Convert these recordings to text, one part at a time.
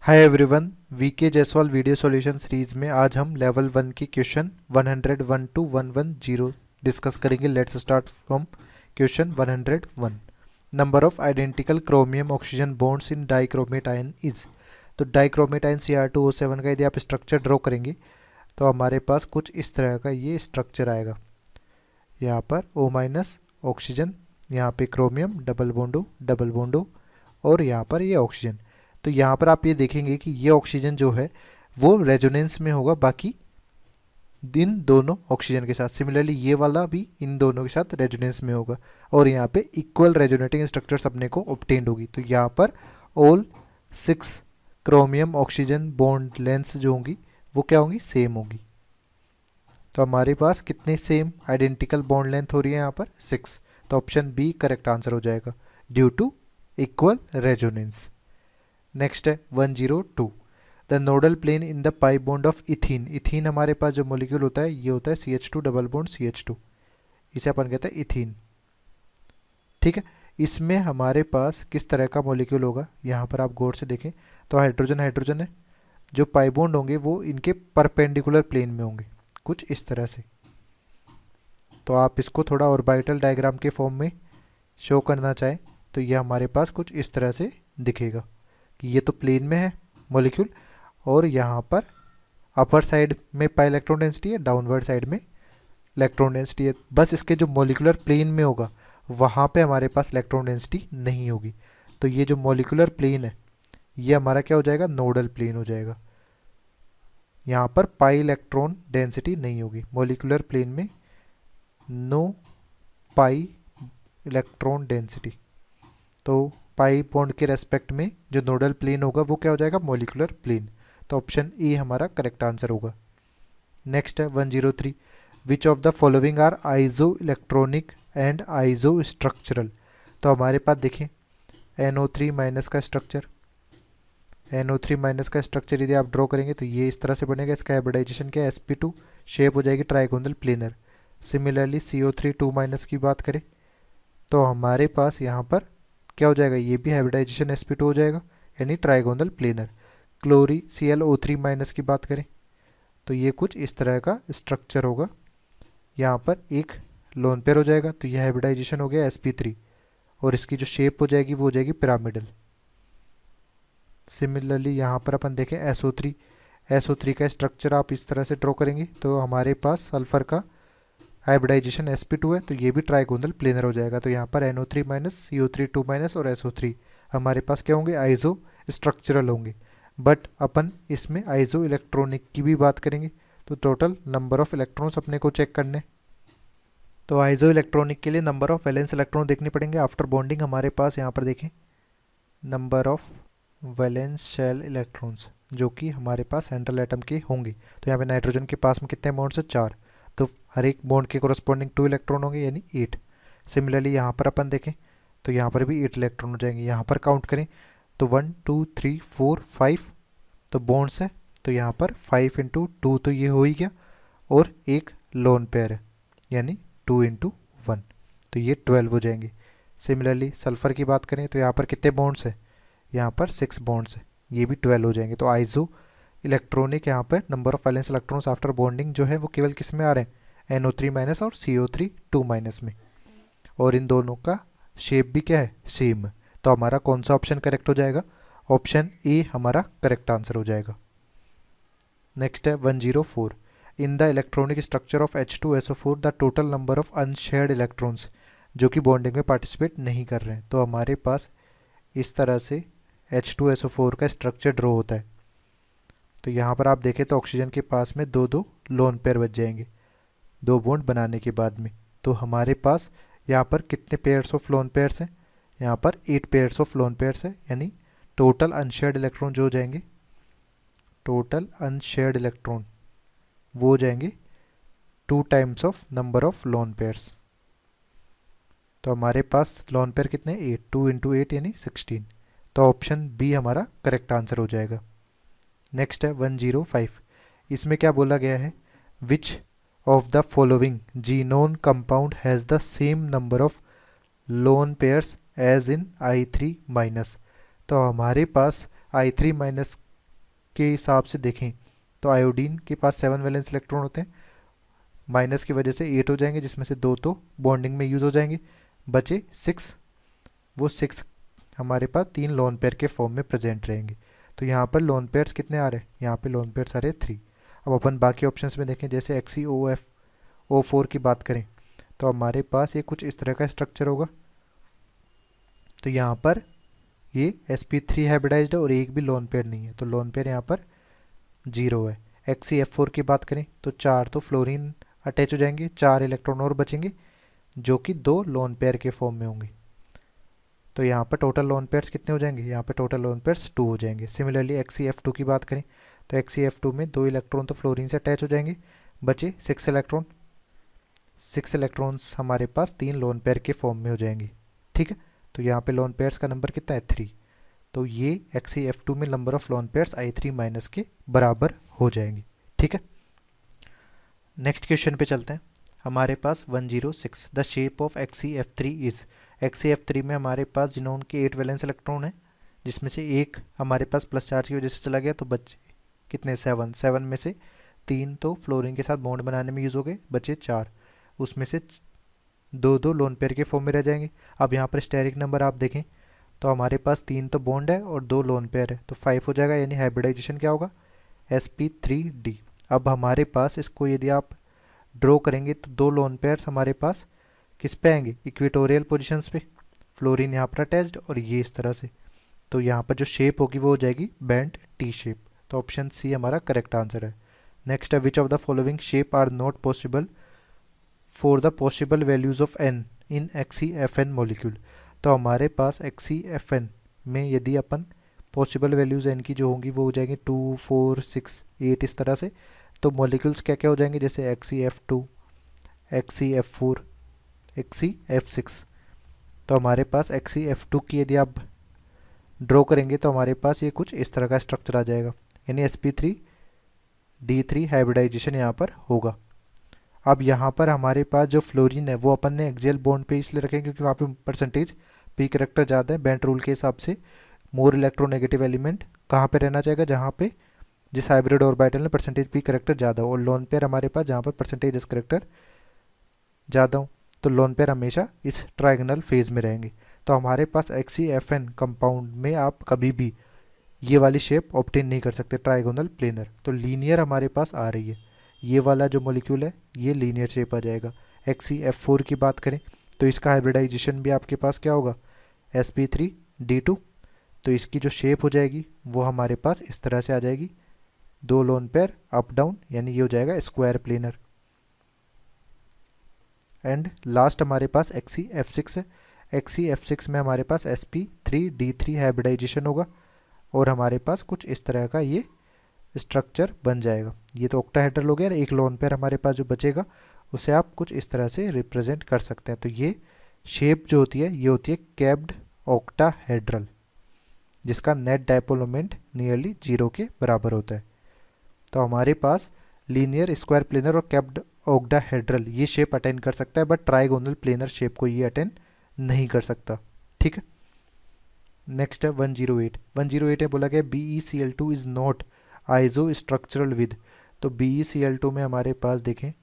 हाय everyone, VK Jaiswal video solution series में आज हम लेवल 1 की क्वेश्चन 101 टू 110 डिस्कस करेंगे। Let's start from question 101। Number of identical chromium oxygen bonds in dichromate ion is. तो dichromate ion Cr2O7 का यदि आप स्ट्रक्चर ड्रॉ करेंगे तो हमारे पास कुछ इस तरह का ये स्ट्रक्चर आएगा। यहाँ पर O- ऑक्सीजन, यहाँ पे क्रोमियम, डबल बॉन्डो और यहाँ पर ये ऑक्सीजन। तो यहाँ पर आप ये देखेंगे कि ये ऑक्सीजन जो है वो रेजोनेंस में होगा बाकी इन दोनों ऑक्सीजन के साथ। सिमिलरली ये वाला भी इन दोनों के साथ रेजोनेंस में होगा और यहाँ पे इक्वल रेजोनेटिंग स्ट्रक्चर्स अपने को ऑब्टेन्ड होगी। तो यहाँ पर all 6 chromium oxygen bond lengths जो होंगी वो क्या होंगी, सेम होगी। तो हमारे पास कितने सेम आइडेंटिकल बॉन्ड लेंथ हो रही है यहाँ पर 6। तो ऑप्शन बी करेक्ट आंसर हो जाएगा due to equal resonance. Next है 102। The nodal plane in the pi bond of ethene. Ethene हमारे पास जो मॉलिक्यूल होता है ये होता है CH2 डबल बॉन्ड CH2, इसे अपन कहते हैं इथीन। ठीक है, इसमें हमारे पास किस तरह का मॉलिक्यूल होगा यहाँ पर आप गौर से देखें तो हाइड्रोजन हाइड्रोजन है, जो पाई बॉन्ड होंगे वो इनके परपेंडिकुलर प्लेन में होंगे कुछ इस तरह से। तो आप इसको थोड़ा ऑर्बिटल डायग्राम के फॉर्म में शो करना चाहें तो ये हमारे पास कुछ इस तरह से दिखेगा कि ये तो प्लेन में है मॉलिक्यूल और यहाँ पर अपर साइड में पाई इलेक्ट्रॉन डेंसिटी है, डाउनवर्ड साइड में इलेक्ट्रॉन डेंसिटी है। बस इसके जो मॉलिक्यूलर प्लेन में होगा वहाँ पे हमारे पास इलेक्ट्रॉन डेंसिटी नहीं होगी। तो ये जो मॉलिक्यूलर प्लेन है ये हमारा क्या हो जाएगा, नोडल प्लेन हो जाएगा। यहाँ पर पाई इलेक्ट्रॉन डेंसिटी नहीं होगी मॉलिक्यूलर प्लेन में, नो पाई इलेक्ट्रॉन डेंसिटी। तो पाई बॉन्ड के रेस्पेक्ट में जो नोडल प्लेन होगा वो क्या हो जाएगा, मॉलिक्यूलर प्लेन। तो ऑप्शन ए हमारा करेक्ट आंसर होगा। नेक्स्ट है 103। Which of the following are isoelectronic and isostructural. तो हमारे पास देखें NO3 माइनस का स्ट्रक्चर, NO3 माइनस का स्ट्रक्चर यदि आप ड्रॉ करेंगे तो ये इस तरह से बनेगा। इसका हाइब्रिडाइजेशन क्या है, sp2, शेप हो जाएगी trigonal planar. Similarly CO3 2 minus की बात करें तो हमारे पास यहाँ पर क्या हो जाएगा, ये भी हाइब्रिडाइजेशन sp2 हो जाएगा यानी ट्राइगोनल प्लेनर। क्लोरी ClO3 माइनस की बात करें तो ये कुछ इस तरह का स्ट्रक्चर होगा। यहाँ पर एक लोन पेयर हो जाएगा तो ये हाइब्रिडाइजेशन हो गया sp3 और इसकी जो शेप हो जाएगी वो हो जाएगी पिरामिडल। सिमिलरली यहाँ पर अपन देखें SO3 का स्ट्रक्चर आप इस तरह से ड्रॉ करेंगे तो हमारे पास सल्फर का हाइब्रिडाइजेशन sp2 है तो ये भी ट्राइगोनल प्लेनर हो जाएगा। तो यहाँ पर NO3 माइनस CO3 2 माइनस और SO3 हमारे पास क्या होंगे, आइजो स्ट्रक्चरल होंगे। बट अपन इसमें आइजो इलेक्ट्रॉनिक की भी बात करेंगे तो टोटल नंबर ऑफ इलेक्ट्रॉन्स अपने को चेक करने। तो आइजो इलेक्ट्रॉनिक के लिए नंबर ऑफ वैलेंस इलेक्ट्रॉन देखने पड़ेंगे। आफ्टर बॉन्डिंग हमारे पास यहाँ पर देखें number of valence shell electrons जो कि हमारे पास सेंट्रल एटम के होंगे। तो यहाँ पे नाइट्रोजन के पास में कितने बॉन्ड्स है, 4। तो हर एक बॉन्ड के कोरस्पॉन्डिंग 2 इलेक्ट्रॉन होंगे यानी 8। सिमिलरली यहाँ पर अपन देखें तो यहाँ पर भी 8 इलेक्ट्रॉन हो जाएंगे। यहाँ पर काउंट करें तो 1 2 3 4 5 तो बॉन्ड्स है तो यहाँ पर 5 इंटू 2 तो ये हो ही गया और एक लोन पेयर है यानी 2 इंटू 1 तो ये 12 हो जाएंगे। सिमिलरली सल्फर की बात करें तो यहाँ पर कितने बॉन्ड्स है, यहाँ पर 6 बॉन्ड्स है, ये भी 12 हो जाएंगे। तो आइजो इलेक्ट्रॉनिक यहाँ पर number of valence electrons after bonding जो है वो केवल किस में आ रहे हैं, NO3 माइनस और CO3 2 माइनस में, और इन दोनों का शेप भी क्या है, सेम। तो हमारा कौन सा ऑप्शन करेक्ट हो जाएगा, ऑप्शन ए हमारा करेक्ट आंसर हो जाएगा। नेक्स्ट है 104। In the electronic structure of H2SO4 the total number of unshared electrons जो कि बॉन्डिंग में पार्टिसिपेट नहीं कर रहे हैं। तो हमारे पास इस तरह से H2SO4 का स्ट्रक्चर ड्रॉ होता है। तो यहाँ पर आप देखें तो ऑक्सीजन के पास में 2 2 लोन पेयर बच जाएंगे 2 बॉन्ड बनाने के बाद में। तो हमारे पास यहाँ पर कितने पेयर्स ऑफ लोन पेयर्स हैं, यहाँ पर 8 पेयर्स ऑफ लोन पेयर्स है यानी टोटल अनशेयर्ड इलेक्ट्रॉन जो हो जाएंगे, टोटल अनशेयर्ड इलेक्ट्रॉन वो हो जाएंगे 2 times of number of lone pairs. तो हमारे पास लोन पेयर कितने, 8, 2 इंटू 8 यानी 16। तो ऑप्शन बी हमारा करेक्ट आंसर हो जाएगा। नेक्स्ट है 105। इसमें क्या बोला गया है, which of the following xenon compound has the same number of lone pairs as in I3 minus. तो हमारे पास I3 माइनस के हिसाब से देखें तो आयोडीन के पास 7 वैलेंस इलेक्ट्रॉन होते हैं, माइनस की वजह से 8 हो जाएंगे, जिसमें से 2 तो बॉन्डिंग में यूज़ हो जाएंगे, बचे 6। वो 6 हमारे पास 3 लोन पेयर के फॉर्म में प्रेजेंट रहेंगे। तो यहाँ पर लोन पेयर्स कितने आ रहे हैं, यहाँ पे लोन पेयर्स आ रहे हैं 3। अब अपन बाकी ऑप्शंस में देखें, जैसे XeOF-O4 की बात करें तो हमारे पास ये कुछ इस तरह का स्ट्रक्चर होगा। तो यहाँ पर ये sp3 हाइब्रिडाइज्ड है और एक भी लोन पेयर नहीं है, तो लोन पेयर यहाँ पर 0 है। XeF4 की बात करें तो 4 तो फ्लोरीन अटैच हो जाएंगे, 4 इलेक्ट्रॉन और बचेंगे जो कि 2 लोन पेयर के फॉर्म में होंगे। तो यहाँ पर टोटल लोन पेयर्स कितने हो जाएंगे, यहाँ पर टोटल लोन पेयर्स 2 हो जाएंगे। सिमिलरली XeF2 की बात करें तो XeF2 में 2 इलेक्ट्रॉन तो फ्लोरीन से अटैच हो जाएंगे, बचे 6 इलेक्ट्रॉन। 6 इलेक्ट्रॉन्स हमारे पास 3 लोन पेयर के फॉर्म में हो जाएंगे। ठीक है, तो यहाँ पे लोन पेयर्स का नंबर कितना है 3। तो ये XeF2 में number of lone pairs I3 minus के बराबर हो जाएंगे। ठीक है, नेक्स्ट क्वेश्चन पे चलते हैं। हमारे पास 106 the shape of XeF3 is. XeF3 में हमारे पास जिनोन के 8 वैलेंस इलेक्ट्रॉन है, जिसमें से एक हमारे पास प्लस चार्ज की वजह से चला गया, तो बचे कितने 7 में से 3 तो फ्लोरीन के साथ बॉन्ड बनाने में यूज़ हो गए, बचे 4। उसमें से 2 लोन पेयर के फॉर्म में रह जाएंगे। अब यहाँ पर स्टेरिक नंबर आप देखें तो हमारे पास 3 तो बॉन्ड है और 2 लोन पेयर है, तो 5 हो जाएगा, यानी हाइब्रिडाइजेशन क्या होगा sp3d। अब हमारे पास इसको यदि आप ड्रॉ करेंगे तो 2 लोन पेयर्स हमारे पास किस पे आएंगे, इक्वेटोरियल पोजीशंस पे, फ्लोरीन यहाँ पर अटैच्ड और ये इस तरह से। तो यहाँ पर जो शेप होगी वो हो जाएगी बैंड टी शेप। तो ऑप्शन सी हमारा करेक्ट आंसर है। नेक्स्ट है, which of the following shape are not possible for the possible values of n in XeFn molecule. तो हमारे पास XeFn में यदि अपन पॉसिबल वैल्यूज n की जो होंगी वो हो जाएंगी 2, 4, 6, 8 इस तरह से। तो मॉलिक्यूल्स क्या क्या हो जाएंगे, जैसे XeF2, XeF4, XeF6। तो हमारे पास XeF2 की यदि आप ड्रॉ करेंगे तो हमारे पास ये कुछ इस तरह का स्ट्रक्चर आ जाएगा, यानी sp3d3 हाइब्रिडाइजेशन यहाँ पर होगा। अब यहाँ पर हमारे पास जो फ्लोरीन है वो अपन ने एक्सियल बॉन्ड पे इसलिए रखें क्योंकि वहाँ पे परसेंटेज p करेक्टर ज़्यादा है। बेंट रूल के हिसाब से मोर इलेक्ट्रोनेगेटिव एलिमेंट कहाँ पे रहना चाहेगा, जहाँ पे जिस हाइब्रिड ऑर्बिटल में परसेंटेज p करेक्टर ज़्यादा हो, और लोन पेयर हमारे पास जहाँ पर परसेंटेज s करेक्टर ज़्यादा हो, तो लोन पेयर हमेशा इस ट्रायगोनल फेज में रहेंगे। तो हमारे पास XeFn कंपाउंड में आप कभी भी ये वाली शेप ऑब्टेन नहीं कर सकते, ट्रायगोनल प्लेनर। तो लीनियर हमारे पास आ रही है, ये वाला जो मॉलिक्यूल है ये लीनियर शेप आ जाएगा। XeF4 की बात करें तो इसका हाइब्रिडाइजेशन भी आपके पास क्या होगा sp3d2। तो इसकी जो शेप हो जाएगी वो हमारे पास इस तरह से आ जाएगी, 2 लोन पेयर अप डाउन, यानी ये हो जाएगा स्क्वायर प्लेनर। एंड लास्ट हमारे पास XeF6 है। XeF6 में हमारे पास sp3d3 हाइब्रिडाइजेशन होगा और हमारे पास कुछ इस तरह का ये स्ट्रक्चर बन जाएगा। ये तो ऑक्टाहेड्रल हो गया, एक लोन पेयर हमारे पास जो बचेगा उसे आप कुछ इस तरह से रिप्रेजेंट कर सकते हैं। तो ये शेप जो होती है ये होती है कैप्ड ऑक्टाहेड्रल, जिसका नेट डायपोल मोमेंट नियरली 0 के बराबर होता है। तो हमारे पास लीनियर, स्क्वायर प्लेनर और कैप्ड ऑक्टाहेड्रल ये शेप अटेंड कर सकता है, बट ट्राइगोनल प्लेनर शेप को ये अटेंड नहीं कर सकता। ठीक है, नेक्स्ट है 108। 108 में बोला गया BeCl2 इज नॉट आइजो स्ट्रक्चरल विद। तो BeCl2 में हमारे पास देखें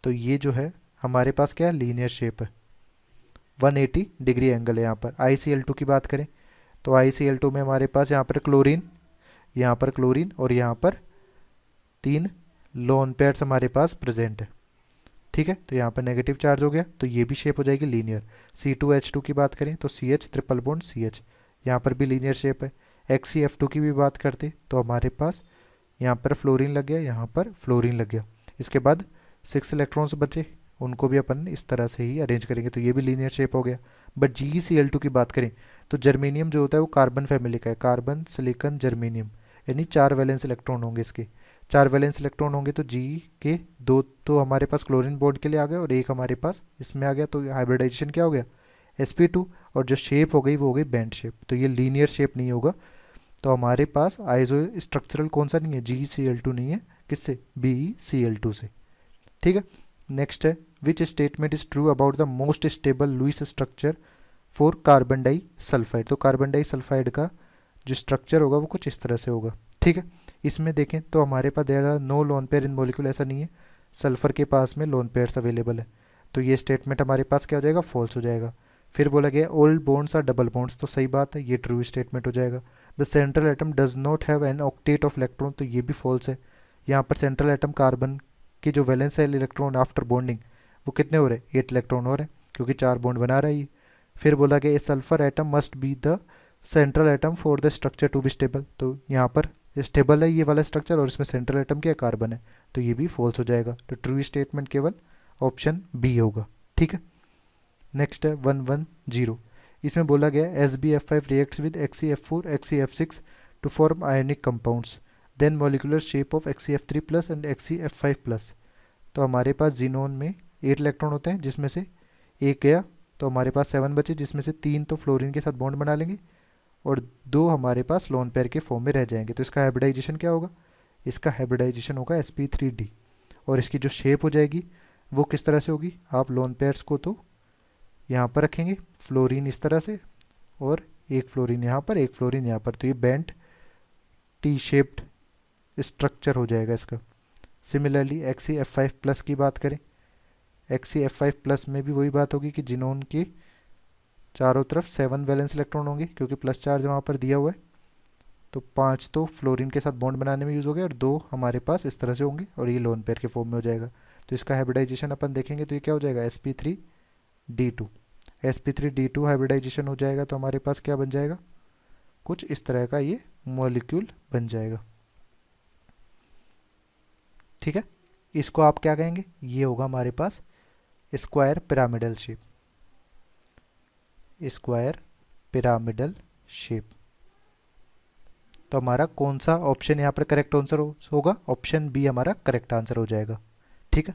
तो ये जो है हमारे पास क्या है, लीनियर शेप है, 180 डिग्री एंगल है। यहाँ पर ICl2 की बात करें तो ICl2 में हमारे पास यहाँ पर क्लोरीन और यहाँ पर 3 लोन पेयर्स हमारे पास प्रेजेंट है। ठीक है, तो यहाँ पर नेगेटिव चार्ज हो गया, तो ये भी शेप हो जाएगी लीनियर। C2H2 की बात करें तो CH ट्रिपल बॉन्ड CH, यहाँ पर भी लीनियर शेप है। XeF2 की भी बात करते तो हमारे पास यहाँ पर फ्लोरीन लग गया, यहाँ पर फ्लोरीन लग गया। इसके बाद 6 इलेक्ट्रॉन्स बचे, उनको भी अपन इस तरह से ही अरेंज करेंगे, तो ये भी लीनियर शेप हो गया। बट GeCl2 की बात करें तो जर्मेनियम जो होता है वो कार्बन फैमिली का है, कार्बन सिलिकॉन जर्मेनियम, यानी 4 वैलेंस इलेक्ट्रॉन होंगे इसके। 4 वैलेंस इलेक्ट्रॉन होंगे तो G के 2 तो हमारे पास क्लोरीन बॉन्ड के लिए आ गए और 1 हमारे पास इसमें आ गया। तो हाइब्रिडाइजेशन क्या हो गया sp2, और जो शेप हो गई वो हो गई बैंड शेप। तो ये लीनियर शेप नहीं होगा। तो हमारे पास आइजो स्ट्रक्चरल कौन सा नहीं है, GeCl2 नहीं है, किससे, BeCl2 से। ठीक है, नेक्स्ट है which statement is true about the most stable Lewis structure for carbon disulphide. तो कार्बन डाई सल्फाइड का जो स्ट्रक्चर होगा वो कुछ इस तरह से होगा। ठीक है। इसमें देखें तो हमारे पास there are no lone pair in molecule, ऐसा नहीं है, सल्फर के पास में लोन पेयर्स अवेलेबल है, तो ये स्टेटमेंट हमारे पास क्या हो जाएगा, फॉल्स हो जाएगा। फिर बोला गया all bonds are double bonds, तो सही बात है, ये ट्रू स्टेटमेंट हो जाएगा। The central atom does not have an octet of electron, तो ये भी फॉल्स है। यहाँ पर सेंट्रल एटम कार्बन की जो वैलेंस है इलेक्ट्रॉन आफ्टर बॉन्डिंग वो कितने हो रहे हैं, 8 इलेक्ट्रॉन हो रहे हैं, क्योंकि 4 बॉन्ड बना रहा है ये। फिर बोला गया a sulphur atom must be the central atom for the structure to be stable, तो यहाँ पर स्टेबल है ये वाला स्ट्रक्चर और इसमें सेंट्रल एटम क्या कार्बन है, तो ये भी फॉल्स हो जाएगा। तो ट्रू स्टेटमेंट केवल ऑप्शन बी होगा। ठीक है। नेक्स्ट है 110, इसमें बोला गया SbF5 reacts with XeF4 XeF6 to form ionic compounds, then molecular shape of XeF3 plus and XeF5 plus. तो हमारे पास जीनोन में 8 इलेक्ट्रॉन होते हैं, जिसमें से एक गया तो हमारे पास 7 बचे, जिसमें से 3 तो फ्लोरीन के साथ बॉन्ड बना लेंगे और 2 हमारे पास लोन पेयर के फॉर्म में रह जाएंगे। तो इसका हाइब्रिडाइजेशन क्या होगा, इसका हाइब्रिडाइजेशन होगा sp3d, और इसकी जो शेप हो जाएगी वो किस तरह से होगी, आप लोन पेयर्स को तो यहाँ पर रखेंगे, फ्लोरीन इस तरह से और एक फ्लोरीन यहाँ पर, एक फ्लोरीन यहाँ पर, तो ये बेंट टी शेप्ड स्ट्रक्चर हो जाएगा इसका। सिमिलरली XeF5 प्लस की बात करें, XeF5 प्लस में भी वही बात होगी कि जिनोन के चारों तरफ 7 वैलेंस इलेक्ट्रॉन होंगे, क्योंकि प्लस चार्ज वहाँ पर दिया हुआ है, तो 5 तो फ्लोरीन के साथ बॉन्ड बनाने में यूज़ हो गए और 2 हमारे पास इस तरह से होंगे और ये लोन पेयर के फॉर्म में हो जाएगा। तो इसका हाइब्रिडाइजेशन अपन देखेंगे तो ये क्या हो जाएगा, sp3d2। sp3d2 हाइब्रिडाइजेशन हो जाएगा तो हमारे पास क्या बन जाएगा, कुछ इस तरह का ये मॉलिक्यूल बन जाएगा। ठीक है। इसको आप क्या कहेंगे, ये होगा हमारे पास square pyramidal shape, square pyramidal shape. तो हमारा कौन सा ऑप्शन यहाँ पर करेक्ट आंसर होगा, ऑप्शन बी हमारा करेक्ट आंसर हो जाएगा। ठीक है।